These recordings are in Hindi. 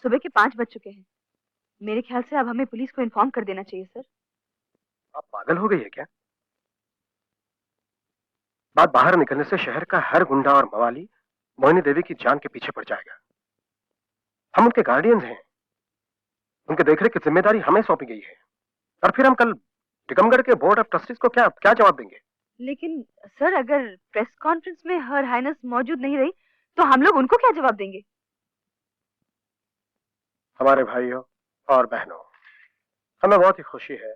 सुबह के 5 बज चुके हैं। मेरे ख्याल से अब हमें पुलिस को इन्फॉर्म कर देना चाहिए सर। आप पागल हो गई है क्या? बात बाहर निकलने से शहर का हर गुंडा और मवाली मोहिनी देवी की जान के पीछे पड़ जाएगा। हम उनके गार्डियंस हैं, उनके देखरेख की जिम्मेदारी हमें सौंपी गई है। और फिर हम कल टिकमगढ़ के बोर्ड ऑफ ट्रस्टीज को क्या क्या जवाब देंगे? लेकिन सर, अगर प्रेस कॉन्फ्रेंस में हर हाइनेस मौजूद नहीं रही तो हम लोग उनको क्या जवाब देंगे? हमारे भाइयों और बहनों, हमें बहुत ही खुशी है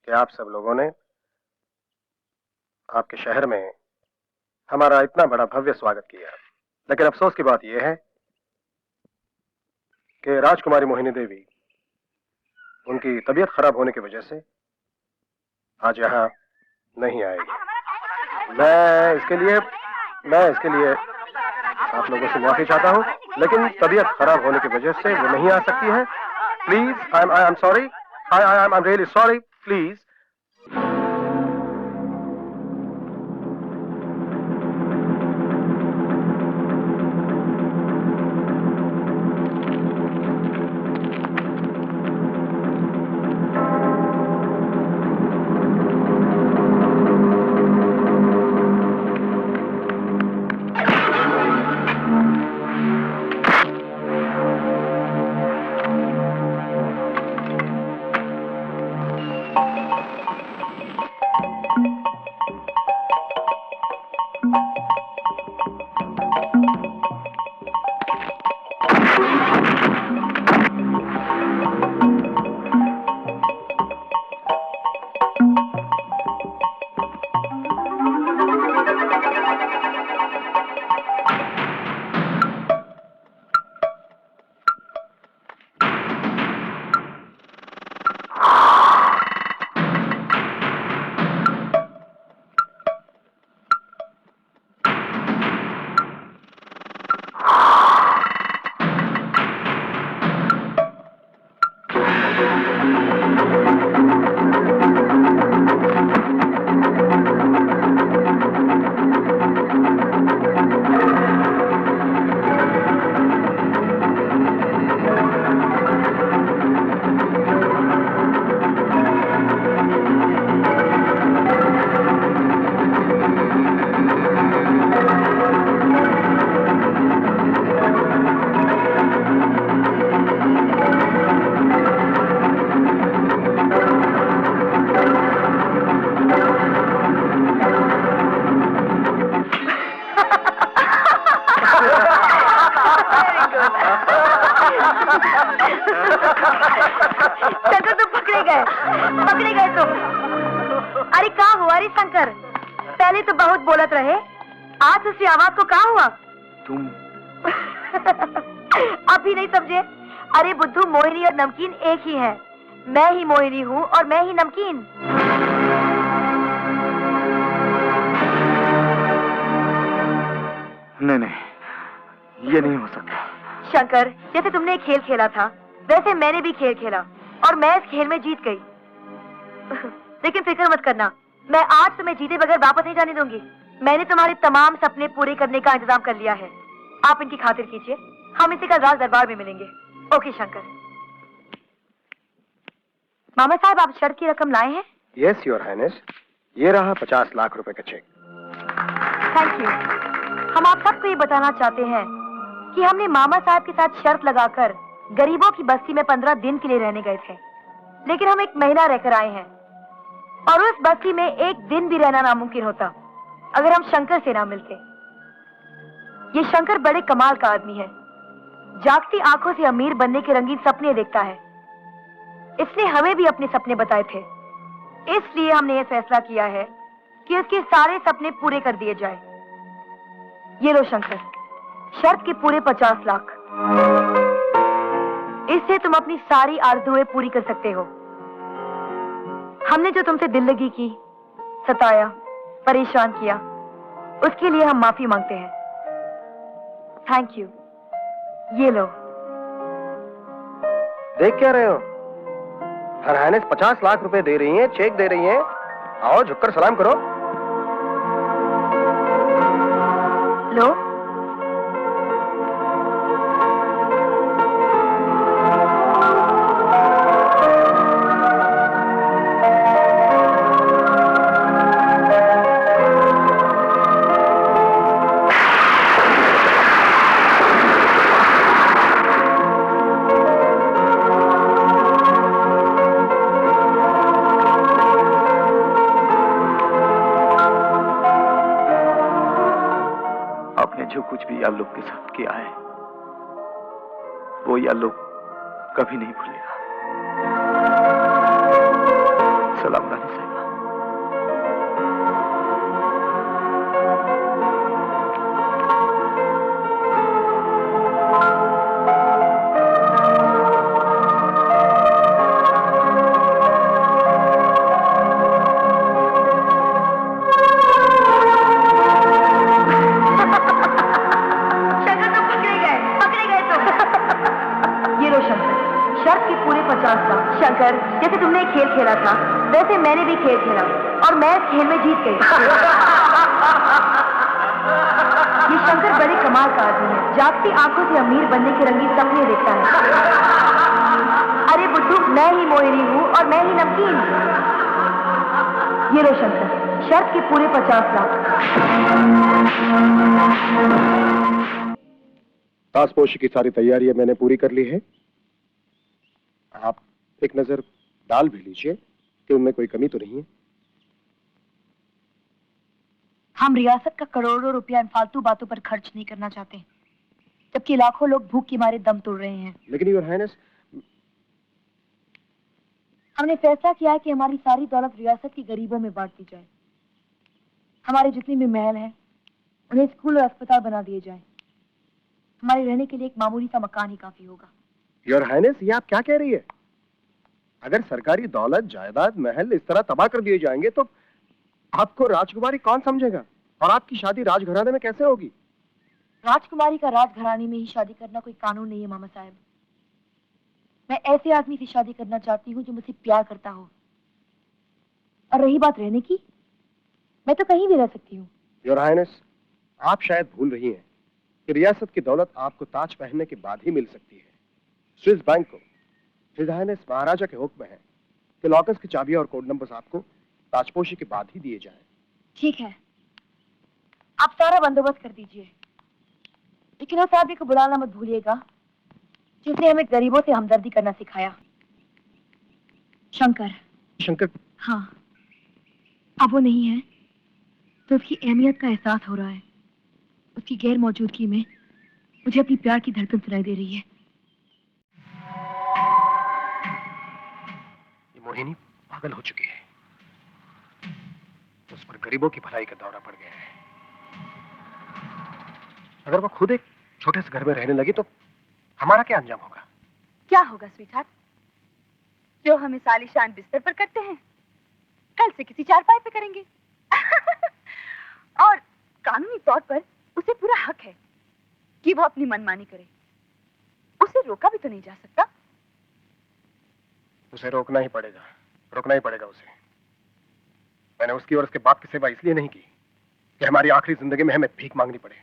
कि आप सब लोगों ने आपके शहर में हमारा इतना बड़ा भव्य स्वागत किया। लेकिन अफसोस की बात यह है कि राजकुमारी मोहिनी देवी, उनकी तबीयत खराब होने की वजह से आज यहाँ नहीं आएगी। मैं इसके लिए आप लोगों से माफी चाहता हूँ, लेकिन तबीयत खराब होने की वजह से वो नहीं आ सकती है। Please, I am sorry, I am really sorry, please. Shankar, तुम पकड़े गए तुम। अरे कहाँ हुआ रे शंकर? पहले तो बहुत बोलत रहे, आज उसकी आवाज को कहाँ हुआ? तुम अभी नहीं समझे? अरे बुद्धू, मोहिनी और नमकीन एक ही है। मैं ही मोहिनी हूँ और मैं ही नमकीन। नहीं, ये नहीं हो सकता। शंकर, जैसे तुमने एक खेल खेला था वैसे मैंने भी खेल खेला और मैं इस खेल में जीत गई। लेकिन फिक्र मत करना, मैं आज तुम्हें जीते बगैर वापस नहीं जाने दूंगी। मैंने तुम्हारे तमाम सपने पूरे करने का इंतजाम कर लिया है। आप इनकी खातिर कीजिए, हम इसी का राज दरबार में मिलेंगे। ओके शंकर। मामा साहब, आप शर्त की रकम लाए हैं? यस योर हाइनेस, ये रहा 50 लाख रुपए का चेक। Thank you. हम आप सबको ये बताना चाहते हैं कि हमने मामा साहब के साथ शर्त लगाकर गरीबों की बस्ती में 15 दिन के लिए रहने गए थे, लेकिन हम 1 महीना रहकर आए हैं और उस बस्ती में 1 दिन भी रहना नामुमकिन होता अगर हम शंकर से ना मिलते। ये शंकर बड़े कमाल का आदमी है, जागती आंखों से अमीर बनने के रंगीन सपने देखता है। इसने हमें भी अपने सपने बताए थे, इसलिए हमने ये फैसला किया है कि उसके सारे सपने पूरे कर दिए जाए। ये लो शंकर, शर्त के पूरे 50 लाख। इससे तुम अपनी सारी आरज़ुएं पूरी कर सकते हो। हमने जो तुमसे दिल लगी की, सताया, परेशान किया, उसके लिए हम माफी मांगते हैं। Thank you. ये लो। देख क्या रहे हो? हर हाइनेस 50 लाख रुपए दे रही हैं, चेक दे रही हैं। आओ झुककर सलाम करो। लो। मैंने जो कुछ भी आलोक के साथ किया है वो ये आलोक कभी नहीं भूलेगा। सलाम रानी साहिबा। शंकर, जैसे तुमने एक खेल खेला था वैसे मैंने भी खेल खेला और मैं इस खेल में जीत गई। ये शंकर बड़े कमाल का आदमी है, जागती आंखों से अमीर बनने के रंगीन सपने देखता है। अरे बुद्धू, मैं ही मोहिनी हूँ और मैं ही नमकीन। ये लो शंकर, शर्त के पूरे 50 लाख। ताजपोशी की सारी तैयारियां मैंने पूरी कर ली है। आप एक नजर डाल भी लीजिए कि उनमें कोई कमी तो नहीं है। हम रियासत का करोड़ों रुपया इन फालतू बातों पर खर्च नहीं करना चाहते, जबकि लाखों लोग भूख के मारे दम तोड़ रहे हैं। लेकिन योर हाइनेस, हमने फैसला किया है कि हमारी सारी दौलत रियासत के गरीबों में बांट दी जाए। हमारे जितने भी महल हैं उन्हें स्कूल और अस्पताल बना दिए जाए। हमारे रहने के लिए एक मामूली सा मकान ही काफी होगा। योर हाइनेस, ये आप क्या कह रही है? अगर सरकारी दौलत, जायदाद, महल इस तरह तबाह कर दिए जाएंगे तो आपको राजकुमारी कौन समझेगा? और आपकी शादी राजघराने में कैसे होगी? राजकुमारी का राजघराने में ही शादी करना कोई कानून नहीं है मामा साहब। मैं ऐसे आदमी से शादी करना चाहती हूँ जो मुझसे प्यार करता हो। और रही बात रहने की, मैं तो कहीं भी रह सकती हूँ। योर हाइनेस, आप शायद भूल रही हैं कि रियासत की दौलत आपको ताज पहनने के बाद ही मिल सकती है। स्विस बैंक को हिज हाइनेस महाराजा के हुक्म है कि लॉकर्स की चाबियां और कोड नंबर्स आपको ताजपोशी के बाद ही दिए जाएं। ठीक है, आप सारा बंदोबस्त कर दीजिए, लेकिन उस आदमी को बुलाना मत भूलिएगा जिसने हमें गरीबों से हमदर्दी करना सिखाया। शंकर। शंकर? हाँ, अब वो नहीं है तो उसकी अहमियत का एहसास हो रहा है। उसकी गैर मौजूदगी में मुझे अपनी प्यार की धड़कन सुनाई दे रही है। ये मोहिनी पागल हो चुकी है। उस पर गरीबों की भलाई का दौरा पड़ गया है। अगर वो खुद एक छोटे से घर में रहने लगी तो हमारा क्या अंजाम होगा? क्या होगा स्वीटहार्ट? जो हम इस आलीशान बिस्तर पर करते हैं, कल से किसी चारपाई पे करेंगे। और कानूनी तौर पर उसे पूरा हक है कि वो अपनी मनमानी करे। उसे रोका भी तो नहीं जा सकता। उसे रोकना ही पड़ेगा, रोकना ही पड़ेगा उसे। मैंने उसकी और उसके बाप की सेवा इसलिए नहीं की कि हमारी आखिरी जिंदगी में हमें भीख मांगनी पड़े,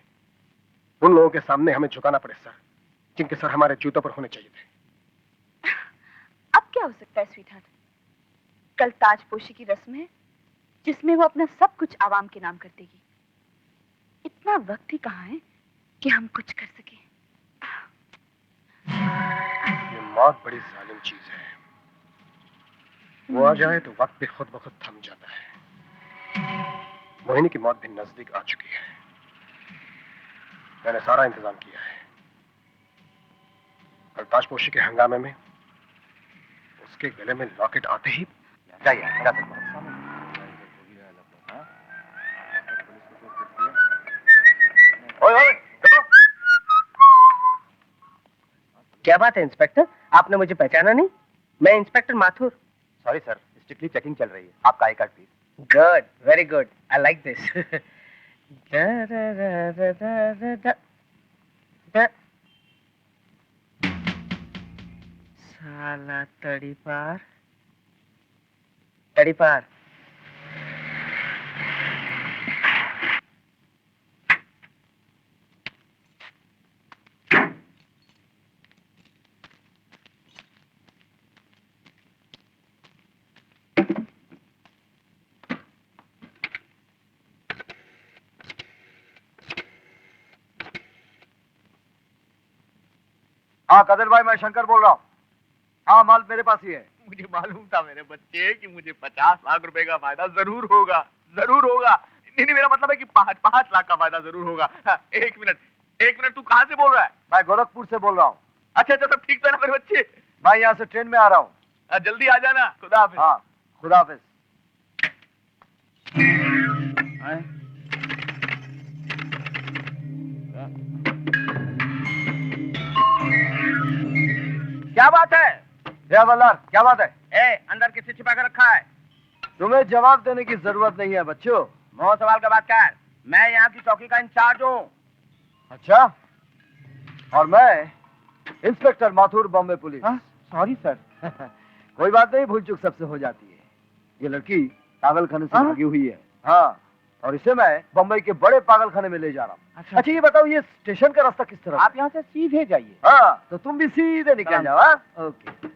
उन लोगों के सामने हमें झुकाना पड़े सर, जिनके सर हमारे जूतों पर होने चाहिए थे। अब क्या हो सकता है स्वीटहार्ट? कल ताजपोशी की रस्म है जिसमें वो अपना सब कुछ आवाम के नाम कर देगी। इतना वक्त ही कहाँ है कि हम कुछ कर सके। ये मौत बड़ी जालिम चीज है। वो आ जाए तो वक्त भी खुद ब खुद थम जाता है। मोहिनी की मौत भी नजदीक आ चुकी है। मैंने सारा इंतजाम किया है। कल ताजपोशी के हंगामे में उसके गले में लॉकेट आते ही जाइए। क्या बात है इंस्पेक्टर, आपने मुझे पहचाना नहीं? मैं inspector Mathur. Sorry sir, strictly checking चल रही है। आपका I card please. Good, very good, I like this. साला तड़ीपार, तड़ीपार। हाँ कदर भाई, मैं शंकर बोल रहा हूँ। हाँ, माल मेरे पास ही है। मुझे मालूम था मेरे बच्चे कि मुझे 50 लाख रुपए का फायदा जरूर होगा, जरूर होगा। नहीं, मेरा मतलब है कि 5 लाख का फायदा जरूर होगा। हाँ, एक मिनट, तू कहाँ से बोल रहा है? मैं गोरखपुर से बोल रहा हूँ। अच्छा, सब ठीक तो है ना मेरे बच्चे? मैं यहाँ से ट्रेन में आ रहा हूँ। जल्दी आ जाना। खुदा हाफिज। हाँ, खुदा हाफिज। क्या बात है? हवलदार, क्या बात है? अंदर किसे छिपा कर रखा है? तुम्हें जवाब देने की जरूरत नहीं है बच्चों। मोह सवाल का बात कर। मैं यहाँ की चौकी का इंचार्ज हूँ। अच्छा, और मैं inspector Mathur, Bombay police. Sorry sir. कोई बात नहीं, भूल चूक सबसे हो जाती है। ये लड़की पागलखाने से भागी हुई है। हाँ, और इसे मैं बम्बई के बड़े पागलखाने में ले जा रहा हूँ। अच्छा, ये बताओ, ये स्टेशन का रास्ता किस तरफ? आप यहाँ से सीधे जाइए। हाँ, तो तुम भी सीधे निकल जाओ। हाँ, ओके।